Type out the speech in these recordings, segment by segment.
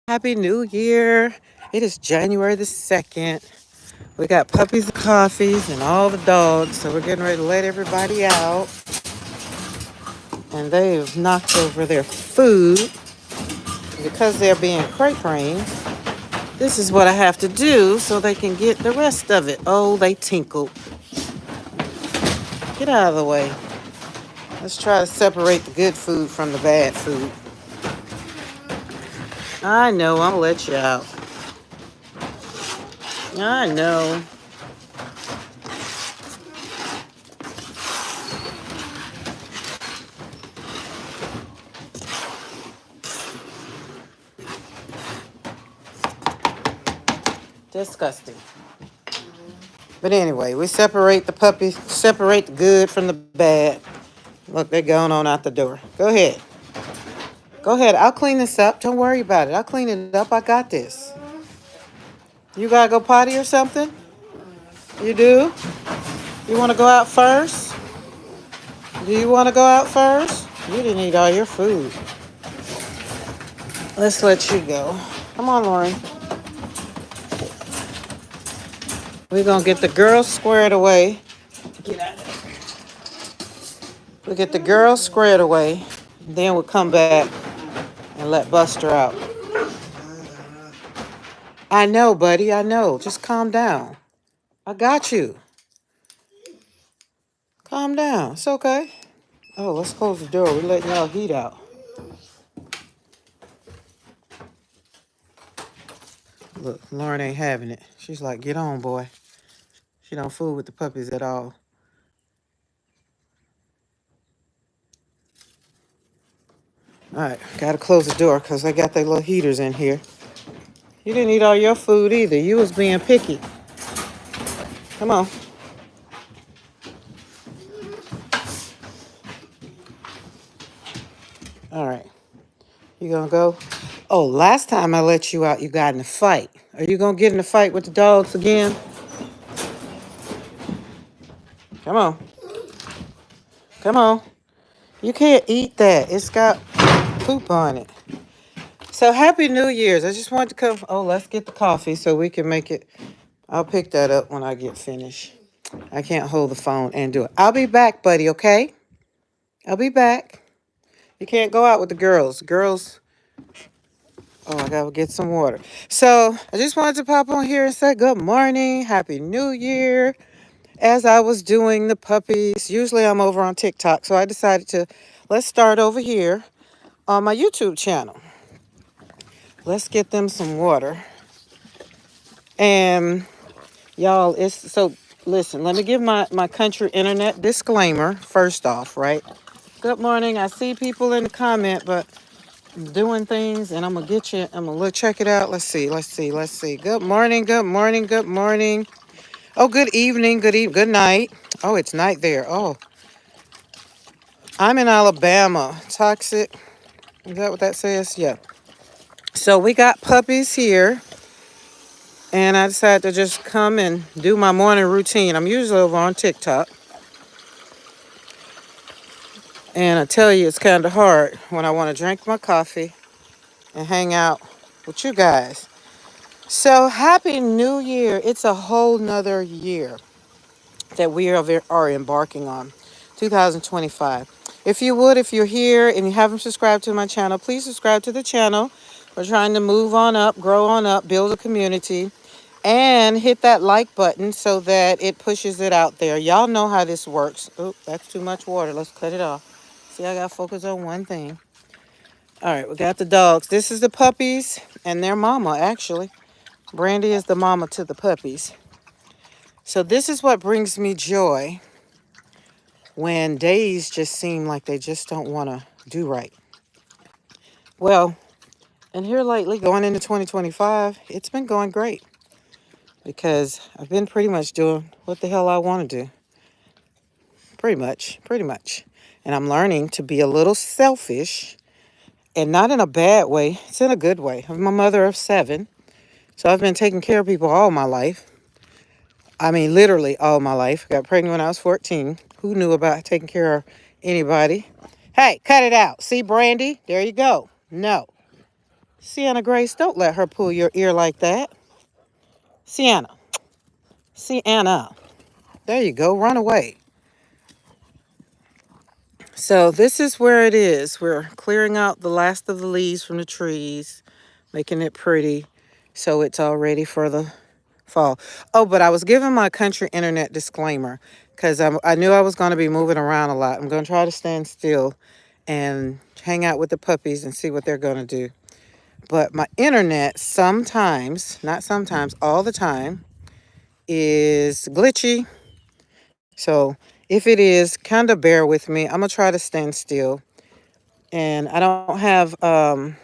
Happy New Year. It is January the 2nd. We got puppies and coffees and all the dogs, so we're getting ready to let everybody out. And they've knocked over their food. Because they're being crate trained, this is what I have to do so they can get the rest of it. Oh, they tinkled. Get out of the way. Let's try to separate the good food from the bad food. I know, I'll let you out. I know. Disgusting. But anyway, we separate the puppies, separate the good from the bad. Look, they're going on out the door. Go ahead. Go ahead. I'll clean this up. Don't worry about it. I'll clean it up. I got this. You gotta go potty or something? You do? You want to go out first? Do you want to go out first? You didn't eat all your food. Let's let you go. Come on, Lauren. We're going to get the girls squared away. Get out of there. We'll get the girls squared away. Then we'll come back and let Buster out. I know, buddy. I know. Just calm down. I got you. Calm down. It's okay. Oh, let's close the door. We're letting y'all heat out. Look, Lauren ain't having it. She's like, get on, boy. She don't fool with the puppies at all. All right, gotta close the door because I got their little heaters in here. You didn't eat all your food either. You was being picky. Come on. All right. You gonna go? Oh, last time I let you out, you got in a fight. Are you gonna get in a fight with the dogs again? Come on. Come on. You can't eat that. It's got poop on it. So happy New Year's. I just wanted to come. Oh, let's get the coffee so we can make it. I'll pick that up when I get finished. I can't hold the phone and do it. I'll be back, buddy, okay? I'll be back. You can't go out with the girls. Girls. Oh, I gotta get some water. So I just wanted to pop on here and say good morning. Happy New Year. As I was doing the puppies, usually I'm over on TikTok. So I decided to let's start over here on my YouTube channel. Let's get them some water. And y'all, it's so listen, let me give my country internet disclaimer first off, right? Good morning. I see people in the comment, but I'm doing things and I'm gonna get you. I'm gonna check it out. Let's see. Good morning, good morning, good morning. Oh, good evening, good night. Oh, it's night there. Oh, I'm in Alabama. Toxic. Is that what that says? Yeah. So we got puppies here. And I decided to just come and do my morning routine. I'm usually over on TikTok. And I tell you, it's kind of hard when I want to drink my coffee and hang out with you guys. So happy New Year. It's a whole nother year that we are embarking on, 2025. If you would, if you're here and you haven't subscribed to my channel, please subscribe to the channel. We're trying to move on up, grow on up, build a community. And hit that like button so that it pushes it out there. Y'all know how this works. Oh, that's too much water. Let's cut it off. See, I got to focus on one thing. All right, we got the dogs. This is the puppies and their mama, actually. Brandy is the mama to the puppies. So this is what brings me joy when days just seem like they just don't want to do right. Well, and here lately, going into 2025, it's been going great. Because I've been pretty much doing what the hell I want to do. Pretty much. And I'm learning to be a little selfish, and not in a bad way. It's in a good way. I'm a mother of 7, so I've been taking care of people all my life. I mean, literally all my life. Got pregnant when I was 14. Who knew about taking care of anybody? Hey, cut it out. See, Brandy? There you go. No. Sienna Grace, don't let her pull your ear like that. Sienna. Sienna. There you go. Run away. So this is where it is. We're clearing out the last of the leaves from the trees, making it pretty so it's all ready for the fall. Oh, but I was giving my country internet disclaimer because I knew I was going to be moving around a lot. I'm going to try to stand still and hang out with the puppies and see what they're going to do. But my internet sometimes, not sometimes, all the time, is glitchy. So if it is, kind of bear with me. I'm going to try to stand still. And I don't have, I'm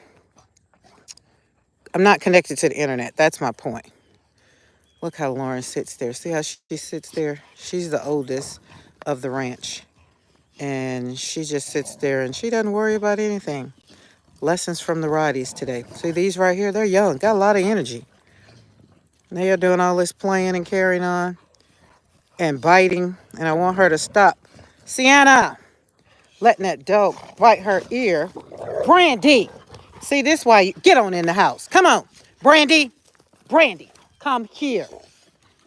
not connected to the internet. That's my point. Look how Lauren sits there. See how she sits there? She's the oldest of the ranch. And she just sits there and she doesn't worry about anything. Lessons from the Roddies today. See these right here? They're young, got a lot of energy. They are doing all this playing and carrying on and biting. And I want her to stop. Sienna, letting that dog bite her ear. Brandy, see this why you get on in the house. Come on, Brandy, Brandy, come here.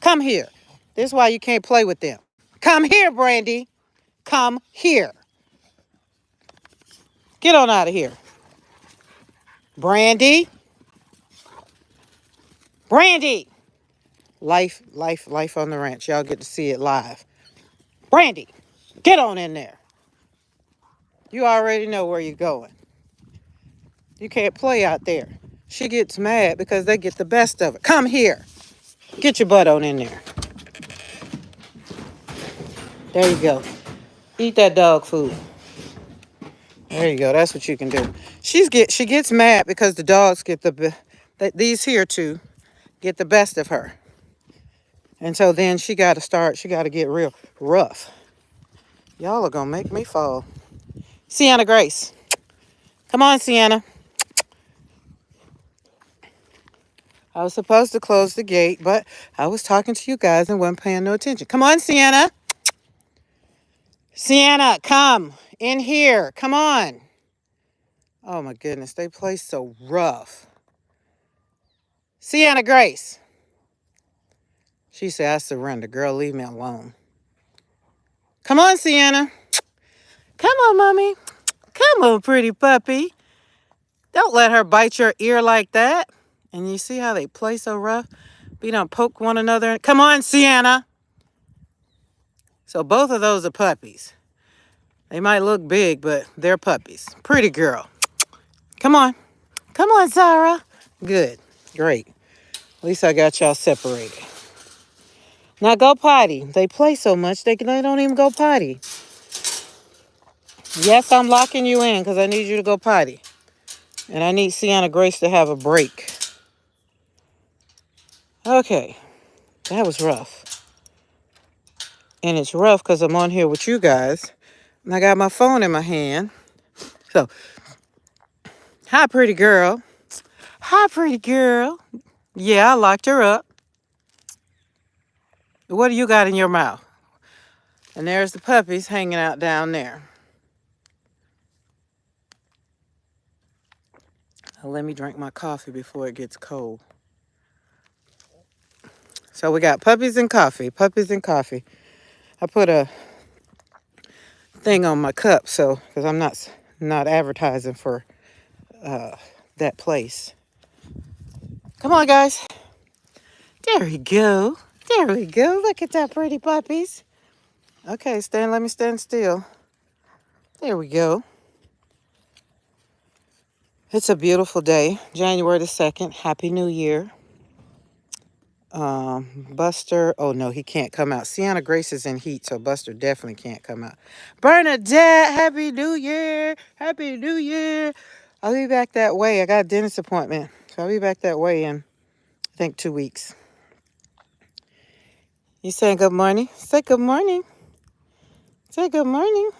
Come here. This is why you can't play with them. Come here, Brandy. Come here. Get on out of here. Brandy. Brandy. Life on the ranch. Y'all get to see it live. Brandy, get on in there. You already know where you're going. You can't play out there. She gets mad because they get the best of it. Come here. Get your butt on in there. There you go. Eat that dog food. There you go. That's what you can do. She gets mad because the dogs get these here two get the best of her. And so then she got to get real rough. Y'all are going to make me fall. Sienna Grace. Come on, Sienna. I was supposed to close the gate, but I was talking to you guys and wasn't paying no attention. Come on, Sienna. Sienna, come in here. Come on. Oh, my goodness. They play so rough. Sienna Grace. She said, I surrender. Girl, leave me alone. Come on, Sienna. Come on, Mommy. Come on, pretty puppy. Don't let her bite your ear like that. And you see how they play so rough? We don't poke one another. Come on, Sienna. So both of those are puppies. They might look big, but they're puppies. Pretty girl. Come on. Come on, Zara. Good. Great. At least I got y'all separated. Now go potty. They play so much, they don't even go potty. Yes, I'm locking you in because I need you to go potty. And I need Sienna Grace to have a break. Okay. That was rough. And it's rough because I'm on here with you guys. And I got my phone in my hand. So, hi, pretty girl. Hi, pretty girl. Yeah, I locked her up. What do you got in your mouth? And there's the puppies hanging out down there. Now, let me drink my coffee before it gets cold. So we got puppies and coffee. Puppies and coffee. I put a thing on my cup because I'm not advertising for that place. Come on, guys. There we go. There we go. Look at that pretty puppies. Okay, let me stand still. There we go. It's a beautiful day, January the 2nd. Happy New Year. Buster, oh no, he can't come out. Sienna Grace is in heat, so Buster definitely can't come out. Bernadette, Happy New Year. Happy New Year. I'll be back that way. I got a dentist appointment, so I'll be back that way in, I think, 2 weeks. You saying good morning? Say good morning. Say good morning.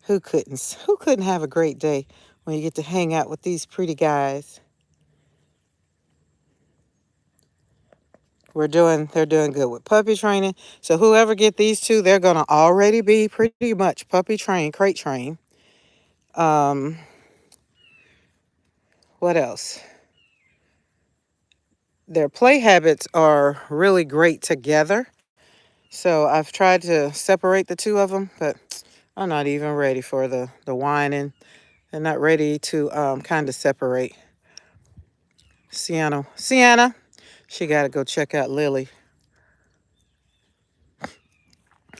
Who couldn't have a great day when you get to hang out with these pretty guys? They're doing good with puppy training. So whoever get these two, they're gonna already be pretty much puppy trained, crate trained. What else? Their play habits are really great together. So I've tried to separate the two of them, but I'm not even ready for the whining. They're not ready to kind of separate. Sienna, she got to go check out Lily.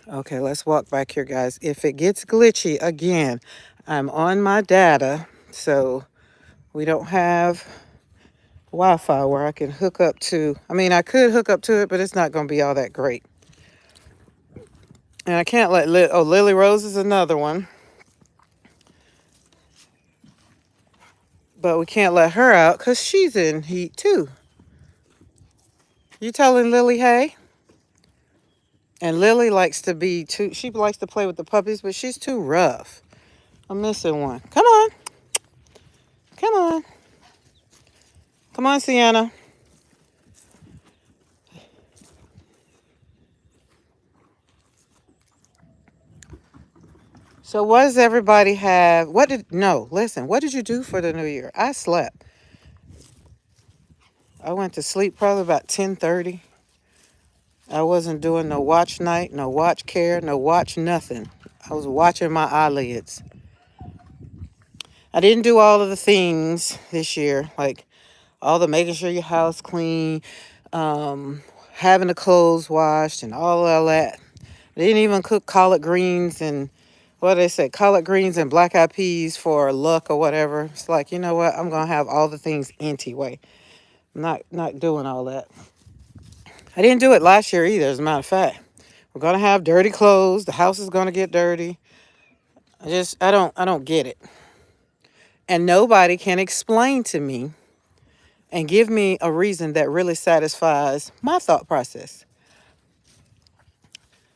Okay, let's walk back here, guys. If it gets glitchy again, I'm on my data, so we don't have Wi-Fi where I can hook up to. I mean, I could hook up to it, but it's not going to be all that great. And I can't let Lily Rose is another one, but we can't let her out because she's in heat too. You telling Lily, hey? And Lily likes to be too. She likes to play with the puppies, but she's too rough. I'm missing one. Come on, come on, come on, Sienna. So what does everybody have? Listen, what did you do for the new year? I slept. I went to sleep probably about 10:30. I wasn't doing no watch night, no watch care, no watch nothing. I was watching my eyelids. I didn't do all of the things this year, like all the making sure your house clean, um, having the clothes washed and all of that. I didn't even cook collard greens and what they say, collard greens and black eyed peas for luck or whatever. It's like, you know what? I'm gonna have all the things anyway. I'm not doing all that. I didn't do it last year either, as a matter of fact. We're gonna have dirty clothes. The house is gonna get dirty. I don't get it. And nobody can explain to me and give me a reason that really satisfies my thought process.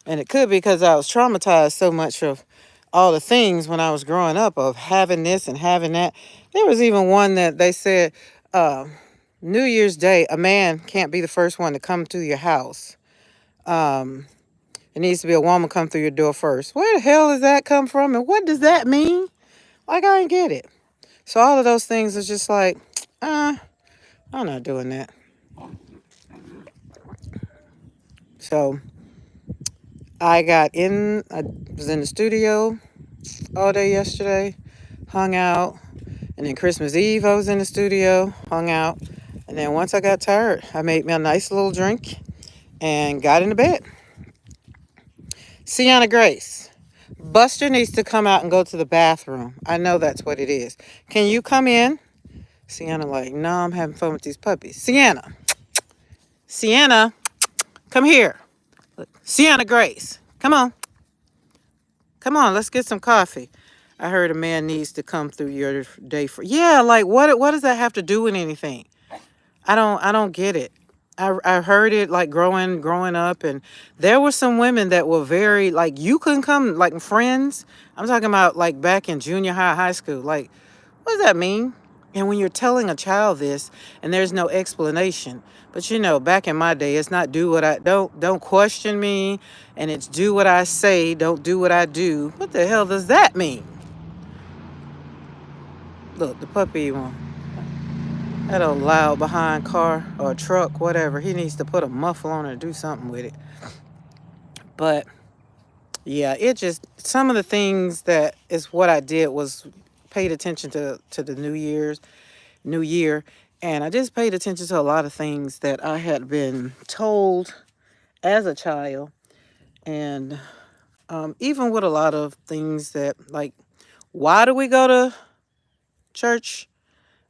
And it could be because I was traumatized so much of all the things when I was growing up of having this and having that. There was even one that they said, uh, New Year's Day, a man can't be the first one to come to your house. Um, it needs to be a woman come through your door first. Where the hell does that come from? And what does that mean? Like, I didn't get it. So all of those things is just like, I'm not doing that. So I was in the studio all day yesterday, hung out. And then Christmas Eve, I was in the studio, hung out. And then once I got tired, I made me a nice little drink and got into bed. Sienna Grace, Buster needs to come out and go to the bathroom. I know that's what it is. Can you come in? Sienna like, no, I'm having fun with these puppies. Sienna, come here. Sienna Grace, come on. Come on, let's get some coffee. I heard a man needs to come through your day for. Yeah, like what does that have to do with anything? I don't get it. I heard it like growing up, and there were some women that were very like you couldn't come like friends. I'm talking about like back in junior high school. Like, what does that mean? And when you're telling a child this and there's no explanation, but back in my day, it's not do what I don't question me, and it's do what I say, don't do what I do. What the hell does that mean? Look, the puppy one. That old loud behind car or truck, whatever. He needs to put a muffle on it or do something with it. But yeah, it just some of the things that is what I did was paid attention to the New Year, and I just paid attention to a lot of things that I had been told as a child, and even with a lot of things that like, why do we go to church?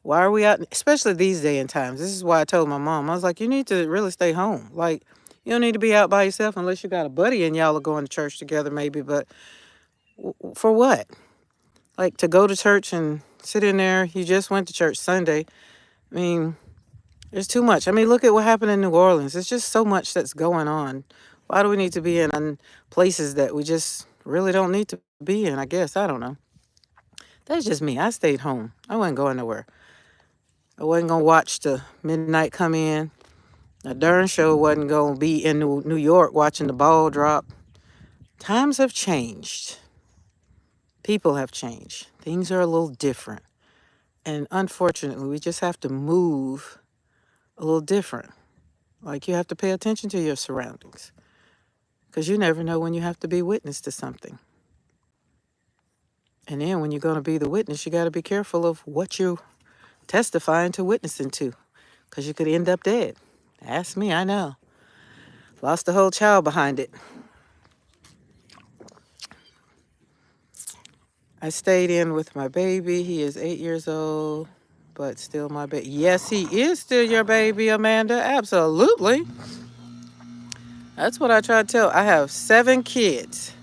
Why are we out? Especially these day and times. This is why I told my mom. I was like, you need to really stay home. Like, you don't need to be out by yourself unless you got a buddy and y'all are going to church together, maybe. But for what? Like to go to church and sit in there. You just went to church Sunday. I mean, there's too much. I mean, look at what happened in New Orleans. There's just so much that's going on. Why do we need to be in places that we just really don't need to be in? I guess. I don't know. That's just me. I stayed home. I wasn't going nowhere. I wasn't going to watch the midnight come in. A darn show wasn't going to be in New York watching the ball drop. Times have changed. People have changed. Things are a little different. And unfortunately, we just have to move a little different. Like you have to pay attention to your surroundings because you never know when you have to be witness to something. And then when you're going to be the witness, you got to be careful of what you're testifying to witnessing to because you could end up dead. Ask me, I know. Lost a whole child behind it. I stayed in with my baby. He is 8 years old, but still my baby. Yes, he is still your baby, Amanda. Absolutely. That's what I try to tell. I have 7 kids.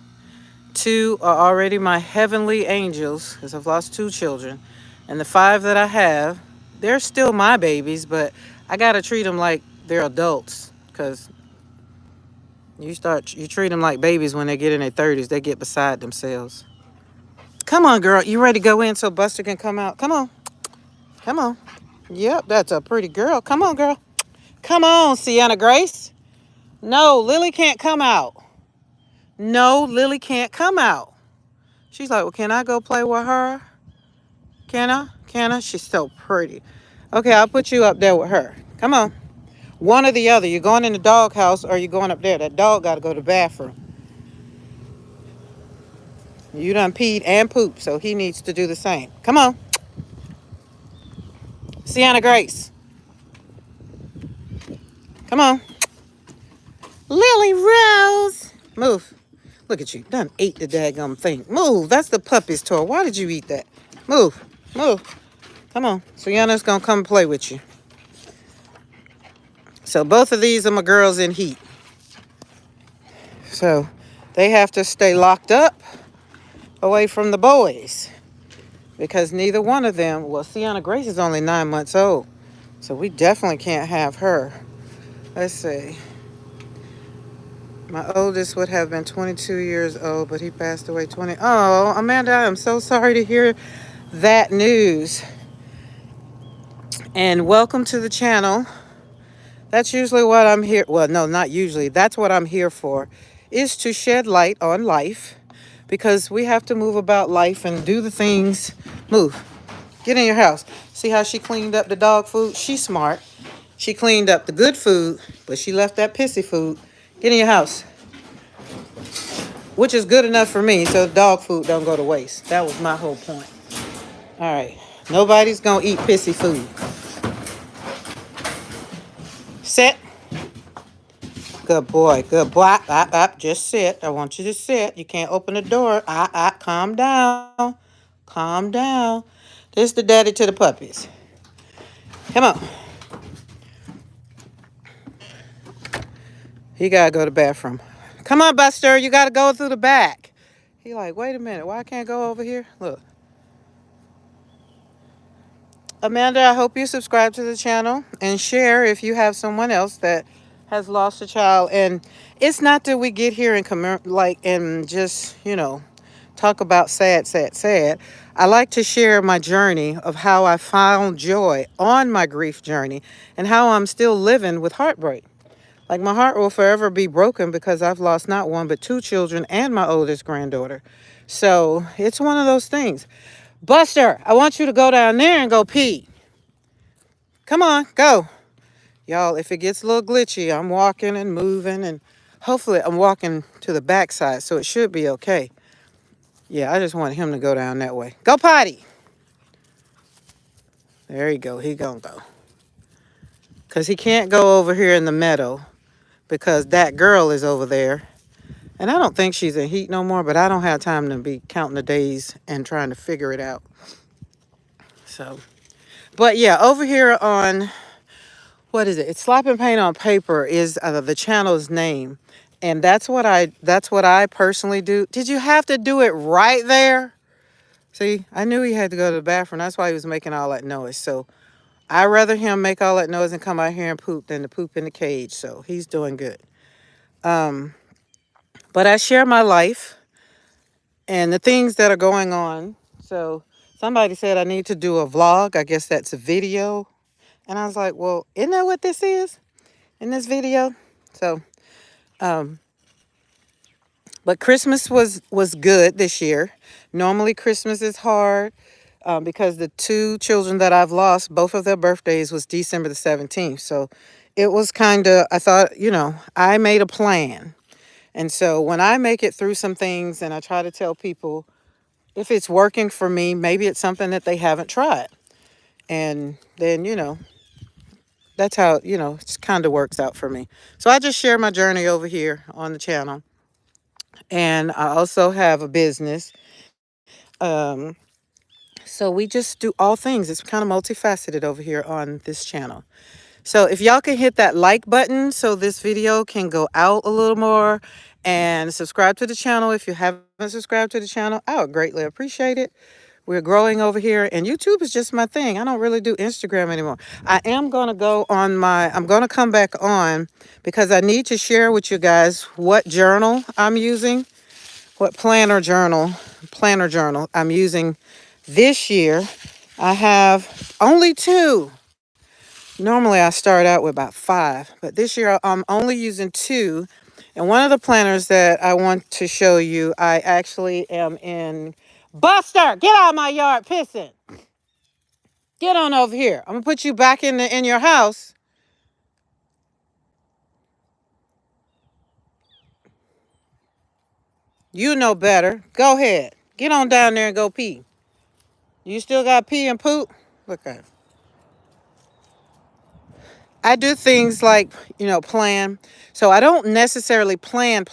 2 are already my heavenly angels because I've lost 2 children. And the 5 that I have, they're still my babies, but I got to treat them like they're adults because you treat them like babies when they get in their 30s, they get beside themselves. Come on, girl. You ready to go in so Buster can come out? Come on. Come on. Yep, that's a pretty girl. Come on, girl. Come on, Sienna Grace. No, Lily can't come out. No, Lily can't come out. She's like, well, can I go play with her? Can I? Can I? She's so pretty. Okay, I'll put you up there with her. Come on. One or the other. You're going in the doghouse or you're going up there. That dog got to go to the bathroom. You done peed and pooped, so he needs to do the same. Come on. Sienna Grace. Come on. Lily Rose. Move. Look at you. Done ate the daggum thing. Move. That's the puppy's toy. Why did you eat that? Move. Move. Come on. Sienna's going to come play with you. So both of these are my girls in heat. So they have to stay locked up away from the boys because neither one of them, well, Sienna Grace is only 9 months old. So we definitely can't have her. Let's see. My oldest would have been 22 years old, but he passed away 20. Oh, Amanda, I'm so sorry to hear that news. And welcome to the channel. That's usually what I'm here. Well, no, not usually. That's what I'm here for, is to shed light on life because we have to move about life and do the things. Move. Get in your house. See how she cleaned up the dog food? She's smart. She cleaned up the good food, but she left that pissy food. Get in your house. Which is good enough for me so dog food don't go to waste. That was my whole point. All right. Nobody's going to eat pissy food. Sit. Good boy. Good boy. Just sit. I want you to sit. You can't open the door. Calm down. Calm down. This is the daddy to the puppies. Come on. He got to go to the bathroom. Come on, Buster. You got to go through the back. He like, wait a minute. Why I can't go over here? Look. Amanda, I hope you subscribe to the channel and share if you have someone else that has lost a child. And it's not that we get here and and just, talk about sad, sad, sad. I like to share my journey of how I found joy on my grief journey and how I'm still living with heartbreak. Like my heart will forever be broken because I've lost not one but 2 children and my oldest granddaughter. So it's one of those things. Buster, I want you to go down there and go pee. Come on, go. Y'all, if it gets a little glitchy, I'm walking and moving, and hopefully I'm walking to the backside, so it should be okay. Yeah, I just want him to go down that way. Go potty. There you go. He gonna go. Because he can't go over here in the meadow because that girl is over there. And I don't think she's in heat no more, but I don't have time to be counting the days and trying to figure it out. So, but yeah, over here on, what is it? It's Slapping Paint on Paper is the channel's name. And that's what I personally do. Did you have to do it right there? See, I knew he had to go to the bathroom. That's why he was making all that noise. So I'd rather him make all that noise and come out here and poop than to poop in the cage. So he's doing good. But I share my life and the things that are going on. So somebody said I need to do a vlog. I guess that's a video. And I was like, well, isn't that what this is in this video? So, but Christmas was good this year. Normally Christmas is hard. because the two children that I've lost, both of their birthdays was December the 17th. So it was kind of, I thought, I made a plan. And so when I make it through some things and I try to tell people if it's working for me, maybe it's something that they haven't tried. And then, that's how, it kind of works out for me. So I just share my journey over here on the channel. And I also have a business. Um, so we just do all things. It's kind of multifaceted over here on this channel. So if y'all can hit that like button so this video can go out a little more, and subscribe to the channel if you haven't subscribed to the channel, I would greatly appreciate it. We're growing over here, and YouTube is just my thing. I don't really do Instagram anymore. I am going to I'm going to come back on because I need to share with you guys what journal I'm using, what planner journal I'm using this year. I have only two. Normally I start out with about five, but this year I'm only using two. And one of the planners that I want to show you, I actually am in. Buster, get out of my yard pissing. Get on over here. I'm gonna put you back in your house. You know better. Go ahead. Get on down there and go pee. You still got pee and poop? Look at it. I do things like, plan. So I don't necessarily plan.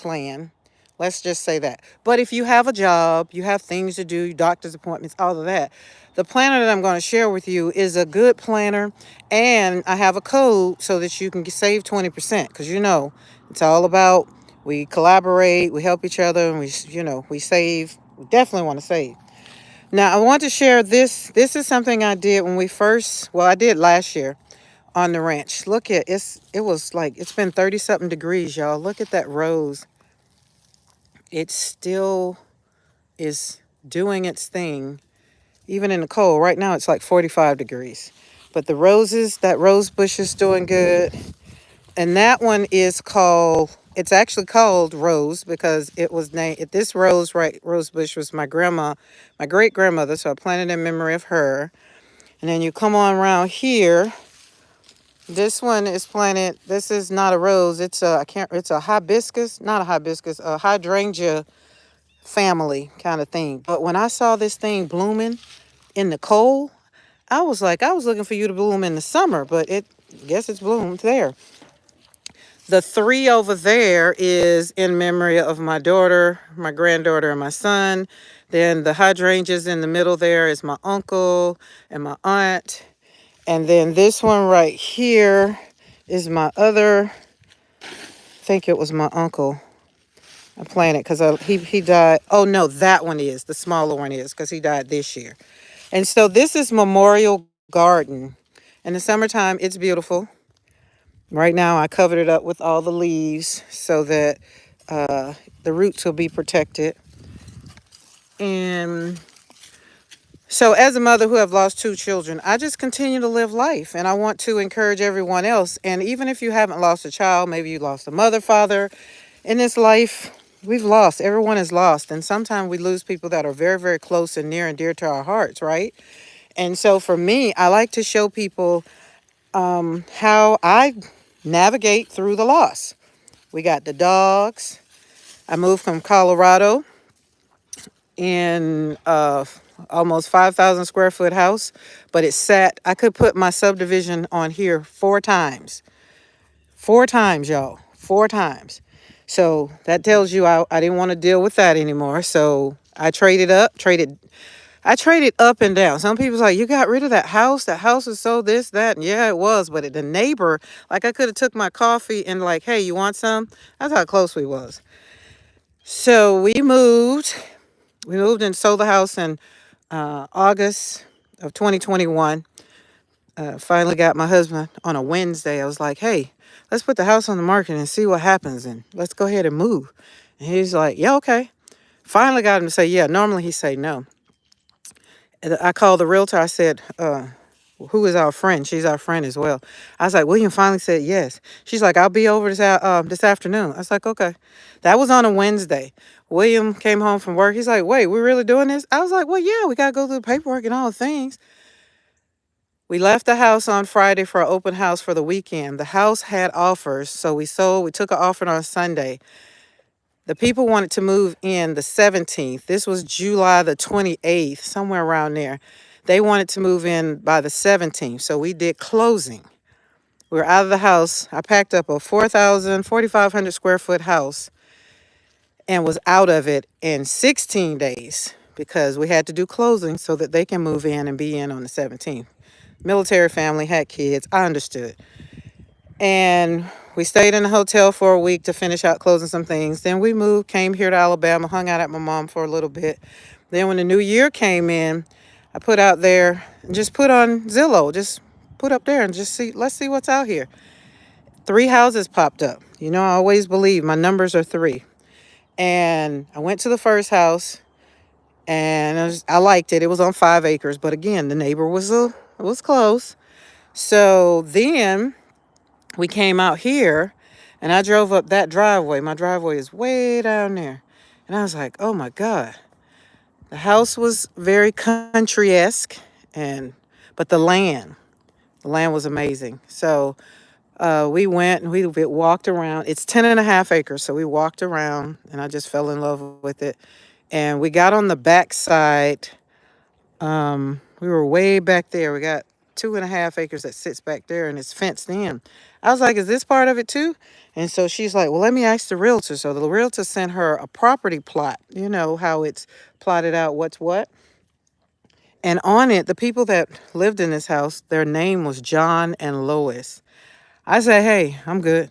Let's just say that. But if you have a job, you have things to do, doctor's appointments, all of that. The planner that I'm going to share with you is a good planner. And I have a code so that you can save 20%. Because, it's all about we collaborate, we help each other, and we save. We definitely want to save. Now, I want to share this. This is something I did when I did last year on the ranch. Look at it was like it's been 30 something degrees, y'all. Look at that rose. It still is doing its thing even in the cold. Right now it's like 45 degrees. But that rose bush is doing good. And that one it's actually called Rose because it was named this rose bush was my great grandmother, so I planted in memory of her. And then you come on around here. This one is planted. This is not a rose. It's a hibiscus, not a hibiscus, a hydrangea family kind of thing. But when I saw this thing blooming in the cold, I was looking for you to bloom in the summer, but guess it's bloomed there. The three over there is in memory of my daughter, my granddaughter, and my son. Then the hydrangeas in the middle there is my uncle and my aunt. And then this one right here is my other, I think it was my uncle. I planted because he died. Oh, no, that one is. The smaller one is because he died this year. And so this is Memorial Garden. In the summertime, it's beautiful. Right now, I covered it up with all the leaves so that the roots will be protected. And so as a mother who have lost two children, I just continue to live life. And I want to encourage everyone else. And even if you haven't lost a child, maybe you lost a mother, father, in this life, everyone is lost. And sometimes we lose people that are very, very close and near and dear to our hearts, right? And so for me, I like to show people how I navigate through the loss. We got the dogs. I moved from Colorado in almost 5,000 square foot house, but I could put my subdivision on here 4 times. 4 times, y'all. 4 times. So that tells you I didn't want to deal with that anymore. So I traded up and down. Some people's like, you got rid of that house? That house is so this, that. And yeah, it was. But the neighbor, like I could have took my coffee and like, hey, you want some? That's how close we was. So we moved. We moved and sold the house in August of 2021. Finally got my husband on a Wednesday. I was like, hey, let's put the house on the market and see what happens. And let's go ahead and move. And he's like, yeah, okay. Finally got him to say, yeah. Normally he say no. I called the realtor. I said, who is our friend. She's our friend as well. I was like, William finally said yes. She's like, I'll be over this afternoon. I was like, okay. That was on a Wednesday. William came home from work. He's like, wait, we're really doing this? I was like, well, yeah, we got to go through the paperwork and all the things. We left the house on Friday for an open house for the weekend. The house had offers, so we sold. We took an offer on Sunday. The people wanted to move in the 17th. This was July the 28th, somewhere around there. They wanted to move in by the 17th, so we did closing. We were out of the house. I packed up a 4,500 square foot house and was out of it in 16 days because we had to do closing so that they can move in and be in on the 17th. Military family, had kids. I understood. And we stayed in a hotel for a week to finish out closing some things. Then we moved, came here to Alabama, hung out at my mom for a little bit. Then when the new year came in, I put out there, just put on Zillow, just put up there and just see, let's see what's out here. 3 houses popped up. You know, I always believe my numbers are 3. And I went to the first house and I liked it. It was on 5 acres, but again, the neighbor was close. So then we came out here and I drove up that driveway. My driveway is way down there. And I was like, oh my God. The house was very country-esque, but the land was amazing. So we went and we walked around. It's 10.5 acres. So we walked around and I just fell in love with it. And we got on the back side. We were way back there. We got 2.5 acres that sits back there and it's fenced in. I was like, is this part of it too? And so she's like, well, let me ask the realtor. So the realtor sent her a property plot, you know, how it's plotted out what's what. And on it, the people that lived in this house, their name was John and Lois. I said, hey, I'm good.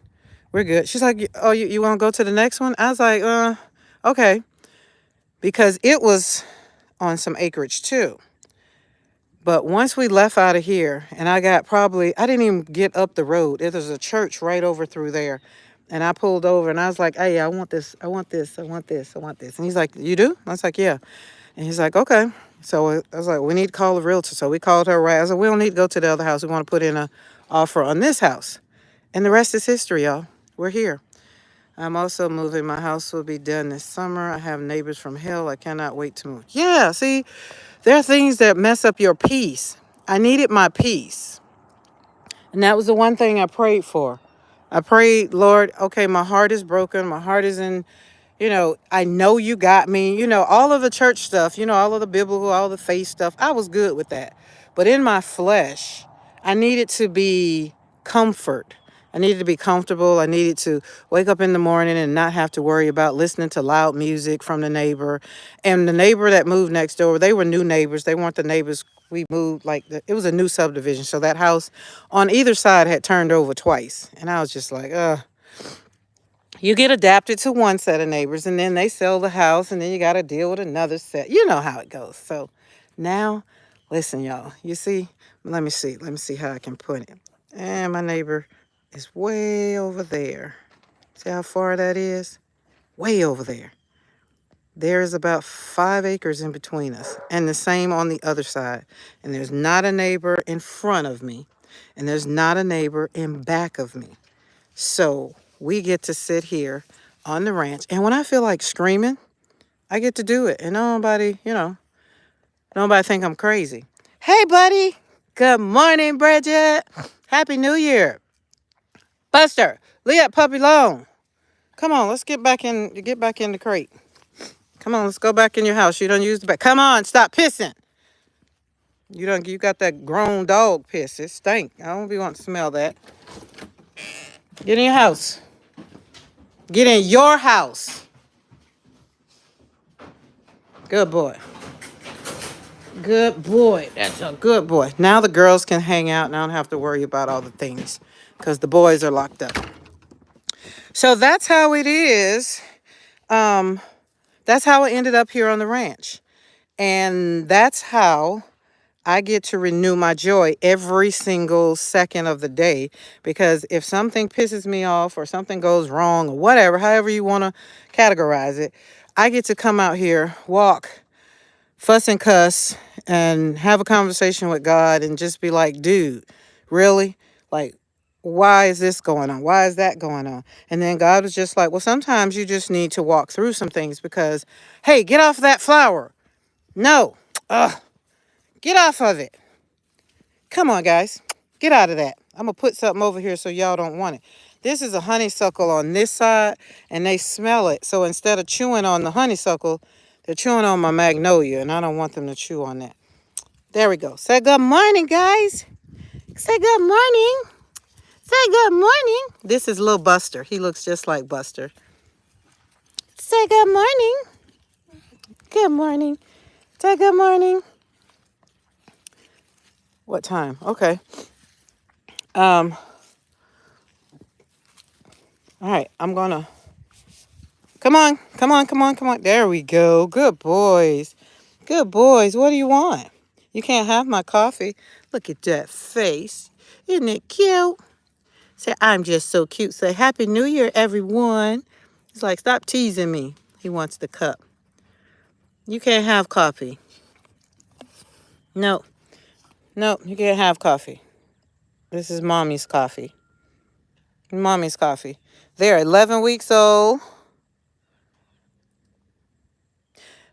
We're good. She's like, oh, you want to go to the next one? I was like, okay. Because it was on some acreage too. But once we left out of here, and I didn't even get up the road. There's a church right over through there. And I pulled over and I was like, hey, I want this, I want this, I want this, I want this. And he's like, you do? I was like, yeah. And he's like, okay. So I was like, we need to call the realtor. So we called her right. I said, we don't need to go to the other house. We want to put in an offer on this house. And the rest is history, y'all. We're here. I'm also moving. My house will be done this summer. I have neighbors from hell. I cannot wait to move. Yeah, see, there are things that mess up your peace. I needed my peace. And that was the one thing I prayed for. I prayed, Lord, okay, my heart is broken. My heart is in, I know you got me. All of the church stuff, all of the biblical, all the faith stuff. I was good with that. But in my flesh, I needed to be comfort. I needed to be comfortable. I needed to wake up in the morning and not have to worry about listening to loud music from the neighbor. And the neighbor that moved next door, they were new neighbors. They weren't the neighbors we moved. It was a new subdivision. So that house on either side had turned over twice. And I was just like, you get adapted to one set of neighbors and then they sell the house and then you got to deal with another set. You know how it goes. So now, listen, y'all, you see, let me see how I can put it. And my neighbor is way over there. See how far that is? Way over there. There is about 5 acres in between us and the same on the other side. And there's not a neighbor in front of me and there's not a neighbor in back of me. So we get to sit here on the ranch. And when I feel like screaming, I get to do it. And nobody think I'm crazy. Hey, buddy. Good morning, Bridget. Happy New Year. Buster, leave that puppy alone. Come on, let's get back in the crate. Come on, let's go back in your house. You don't use the back. Come on, stop pissing. You got that grown dog piss. It stink. I don't be wanting to smell that. Get in your house. Get in your house. Good boy. Good boy. That's a good boy. Now the girls can hang out and I don't have to worry about all the things because the boys are locked up. So that's how it is. That's how I ended up here on the ranch. And that's how I get to renew my joy every single second of the day. Because if something pisses me off or something goes wrong or whatever, however you want to categorize it, I get to come out here, walk, fuss and cuss, and have a conversation with God and just be like, dude, really? Like, why is this going on? Why is that going on? And then God was just like, well, sometimes you just need to walk through some things because, hey, get off that flower. No. Ugh, get off of it. Come on, guys. Get out of that. I'm going to put something over here so y'all don't want it. This is a honeysuckle on this side, and they smell it. So instead of chewing on the honeysuckle, they're chewing on my magnolia, and I don't want them to chew on that. There we go. Say good morning, guys. Say good morning. Say good morning. This is little Buster. He looks just like Buster. Say good morning. Good morning. Say good morning. What time? Okay. All right. I'm gonna. Come on. Come on. Come on. Come on. There we go. Good boys. Good boys. What do you want? You can't have my coffee. Look at that face. Isn't it cute? Say, I'm just so cute. Say, Happy New Year, everyone. He's like, stop teasing me. He wants the cup. You can't have coffee. No. No, you can't have coffee. This is mommy's coffee. Mommy's coffee. They're 11 weeks old.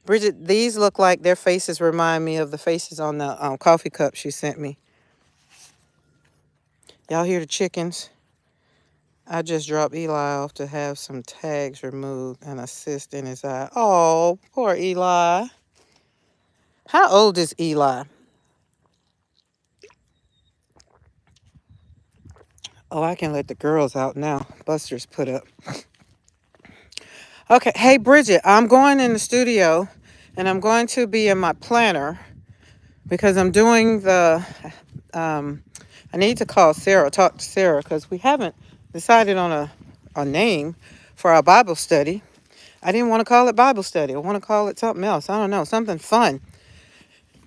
Bridget, these look like their faces remind me of the faces on the coffee cup she sent me. Y'all hear the chickens? I just dropped Eli off to have some tags removed and a cyst in his eye. Oh, poor Eli. How old is Eli? Oh, I can let the girls out now. Buster's put up. Okay. Hey, Bridget, I'm going in the studio and I'm going to be in my planner because I'm doing the, I need to call Sarah, talk to Sarah because we haven't decided on a name for our Bible study. I didn't want to call it Bible study. I want to call it something else. I don't know, something fun.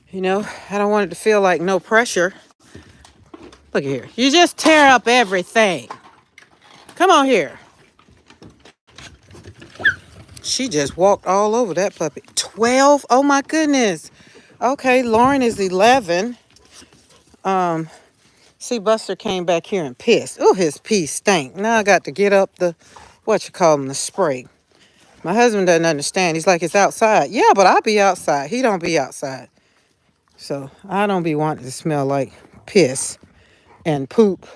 You know, I don't want it to feel like no pressure. Look at here. You just tear up everything. Come on here. She just walked all over that puppy. 12? Oh my goodness. Okay, Lauren is 11. See, Buster came back here and pissed. Oh, his pee stank. Now I got to get up the, the spray. My husband doesn't understand. He's like, it's outside. Yeah, but I'll be outside. He don't be outside. So I don't be wanting to smell like piss and poop.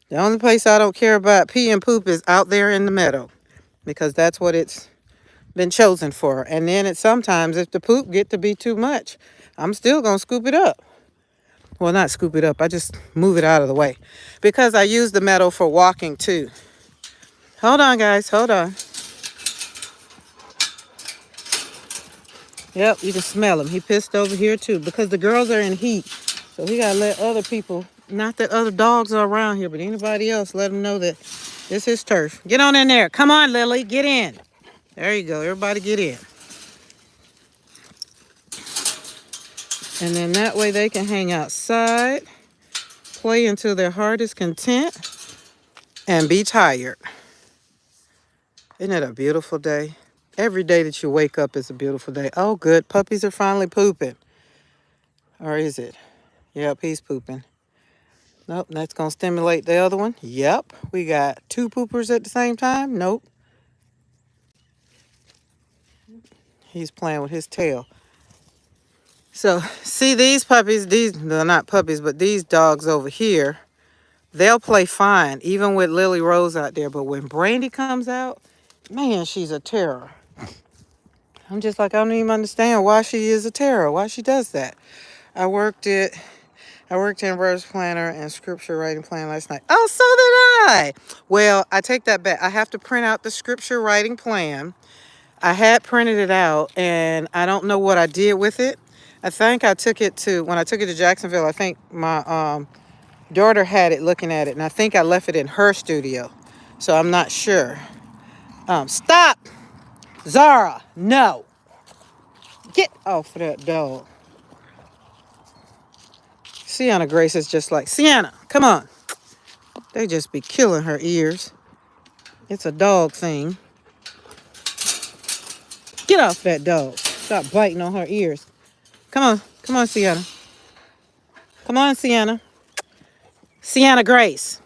The only place I don't care about pee and poop is out there in the meadow because that's what it's been chosen for. And then sometimes if the poop get to be too much, I'm still going to scoop it up. Well, not scoop it up. I just move it out of the way because I use the meadow for walking too. Hold on, guys. Hold on. Yep, you can smell him. He pissed over here too because the girls are in heat. So we got to let other people, not that other dogs are around here, but anybody else, let them know that this is turf. Get on in there. Come on, Lily. Get in. There you go. Everybody get in. And then that way they can hang outside, play until their heart is content, and be tired. Isn't it a beautiful day? Every day that you wake up is a beautiful day. Oh, good. Puppies are finally pooping. Or is it? Yep, he's pooping. Nope, that's going to stimulate the other one. Yep, we got 2 poopers at the same time. Nope. He's playing with his tail. So, see these puppies, they're not puppies, but these dogs over here, they'll play fine, even with Lily Rose out there. But when Brandy comes out, man, she's a terror. I'm just like, I don't even understand why she is a terror, why she does that. I worked in verse planner and scripture writing plan last night. Oh, so did I. Well, I take that back. I have to print out the scripture writing plan. I had printed it out, and I don't know what I did with it. I think when I took it to Jacksonville, I think my daughter had it looking at it, and I think I left it in her studio. So I'm not sure. Stop! Zara, no. Get off of that dog. Sienna Grace is just like, Sienna, come on. They just be killing her ears. It's a dog thing. Get off that dog. Stop biting on her ears. Come on. Come on, Sienna. Come on, Sienna. Sienna Grace.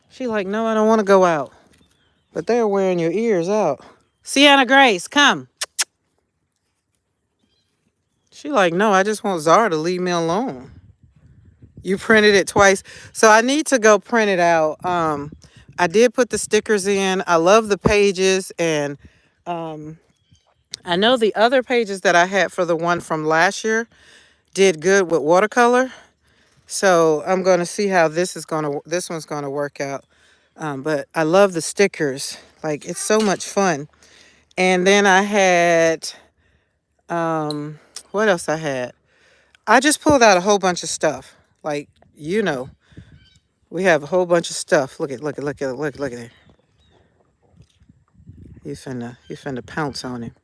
She like, no, I don't want to go out. But they're wearing your ears out. Sienna Grace, come. She like, no, I just want Zara to leave me alone. You printed it twice. So I need to go print it out. I did put the stickers in. I love the pages. And um, I know the other pages that I had for the one from last year did good with watercolor. So I'm going to see how this one's going to work out. But I love the stickers. Like, it's so much fun. And then I had, what else I had? I just pulled out a whole bunch of stuff. Like, you know, we have a whole bunch of stuff. Look at it. He finna pounce on him.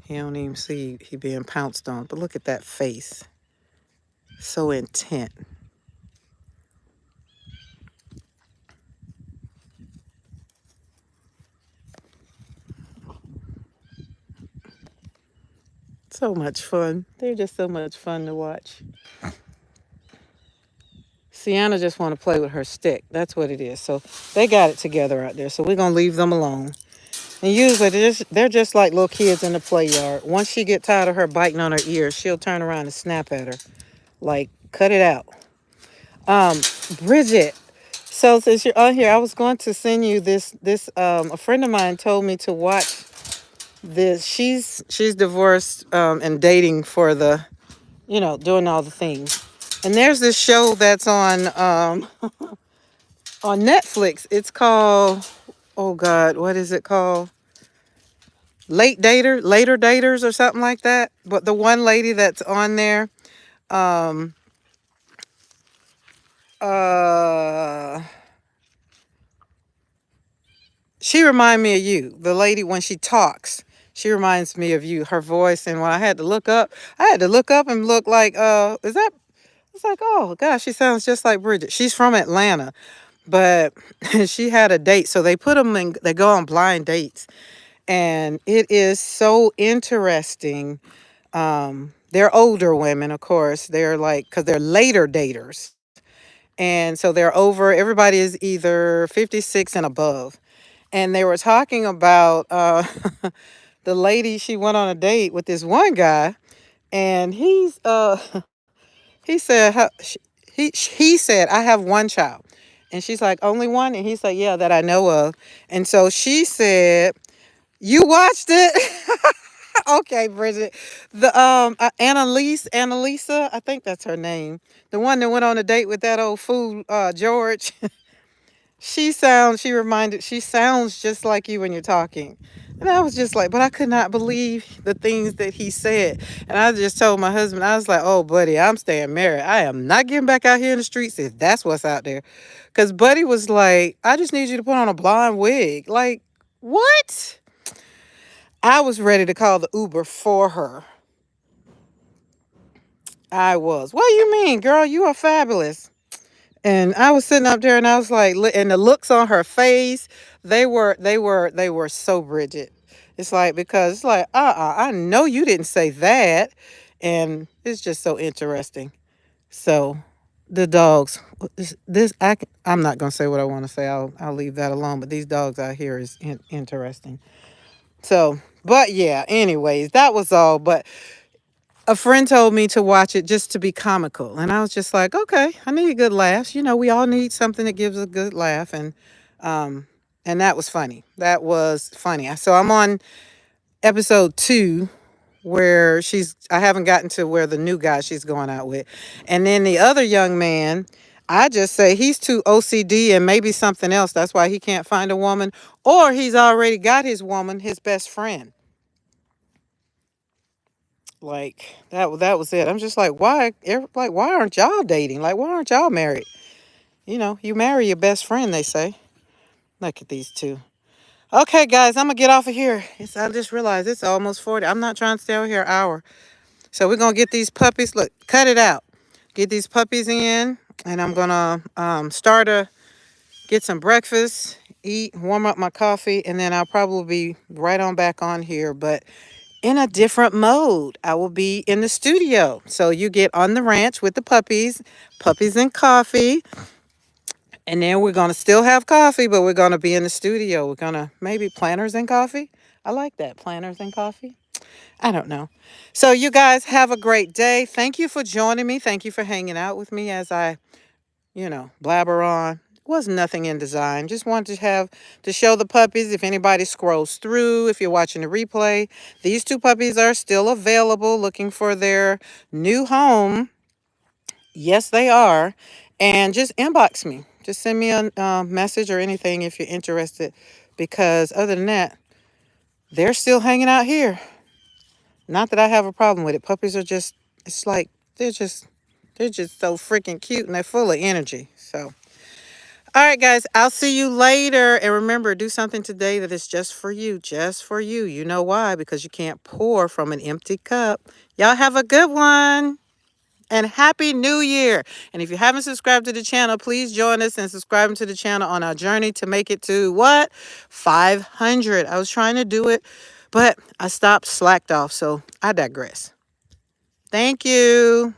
He don't even see he being pounced on. But look at that face. So intent. So much fun. They're just so much fun to watch. Sienna just want to play with her stick. That's what it is. So they got it together out there. So we're gonna leave them alone. And usually they're just like little kids in the play yard. Once she get tired of her biting on her ears, she'll turn around and snap at her. Like, cut it out. Um, Bridget. So since you're on here, I was going to send you this a friend of mine told me to watch this. She's divorced and dating for the, doing all the things. And there's this show that's on Netflix. It's called, oh God, what is it called? Later daters or something like that. But the one lady that's on there, um, uh, she remind me of you. The lady when she talks, she reminds me of you. Her voice, and when I had to look up and look like, is that? It's like, oh gosh, she sounds just like Bridget. She's from Atlanta, but she had a date, so they put them in. They go on blind dates, and it is so interesting. They're older women, of course. They're like, because they're later daters. And so they're over, everybody is either 56 and above. And they were talking about the lady, she went on a date with this one guy, and he said, he said, I have one child. And she's like, only one? And he's like, yeah, that I know of. And so she said, you watched it? Okay, Bridget. The Annalisa, I think that's her name. The one that went on a date with that old fool George. She sounds just like you when you're talking. And I was just like, but I could not believe the things that he said. And I just told my husband, I was like, oh, buddy, I'm staying married. I am not getting back out here in the streets if that's what's out there. Because Buddy was like, I just need you to put on a blonde wig. Like, what? I was ready to call the Uber for her. I was. What do you mean, girl? You are fabulous. And I was sitting up there, and I was like, and the looks on her face, they were so Bridget. It's like, because it's like, I know you didn't say that, and it's just so interesting. So, the dogs, I'm not gonna say what I want to say. I'll leave that alone. But these dogs out here is interesting. So, but yeah. Anyways, that was all. But a friend told me to watch it just to be comical. And I was just like, okay, I need a good laugh. We all need something that gives a good laugh. Um, and that was funny. That was funny. So I'm on episode 2 where I haven't gotten to where the new guy she's going out with. And then the other young man, I just say he's too OCD and maybe something else. That's why he can't find a woman, or he's already got his woman, his best friend. Like that was it. I'm just like, why aren't y'all dating? Like, why aren't y'all married? You marry your best friend, they say. Look at these two. Okay, guys, I'm gonna get off of here. I just realized it's almost 40. I'm not trying to stay over here an hour. So we're gonna get these puppies. Look, cut it out. Get these puppies in, and I'm gonna start to get some breakfast, eat, warm up my coffee, and then I'll probably be right on back on here. But in a different mode. I will be in the studio. So you get on the ranch with the puppies, puppies and coffee. And then we're going to still have coffee, but we're going to be in the studio. We're going to maybe planners and coffee. I like that. Planners and coffee. I don't know. So you guys have a great day. Thank you for joining me. Thank you for hanging out with me as I, blabber on. Was nothing in design. Just wanted to have to show the puppies. If anybody scrolls through, if you're watching the replay, these two puppies are still available looking for their new home. Yes, they are. And just inbox me. Just send me a message or anything if you're interested. Because other than that, they're still hanging out here. Not that I have a problem with it. Puppies are just, it's like, they're just so freaking cute and they're full of energy. So, all right, guys, I'll see you later. And remember, do something today that is just for you, just for you. You know why? Because you can't pour from an empty cup. Y'all have a good one. And Happy New Year. And if you haven't subscribed to the channel, please join us and subscribe to the channel on our journey to make it to what? 500. I was trying to do it, but I stopped, slacked off. So I digress. Thank you.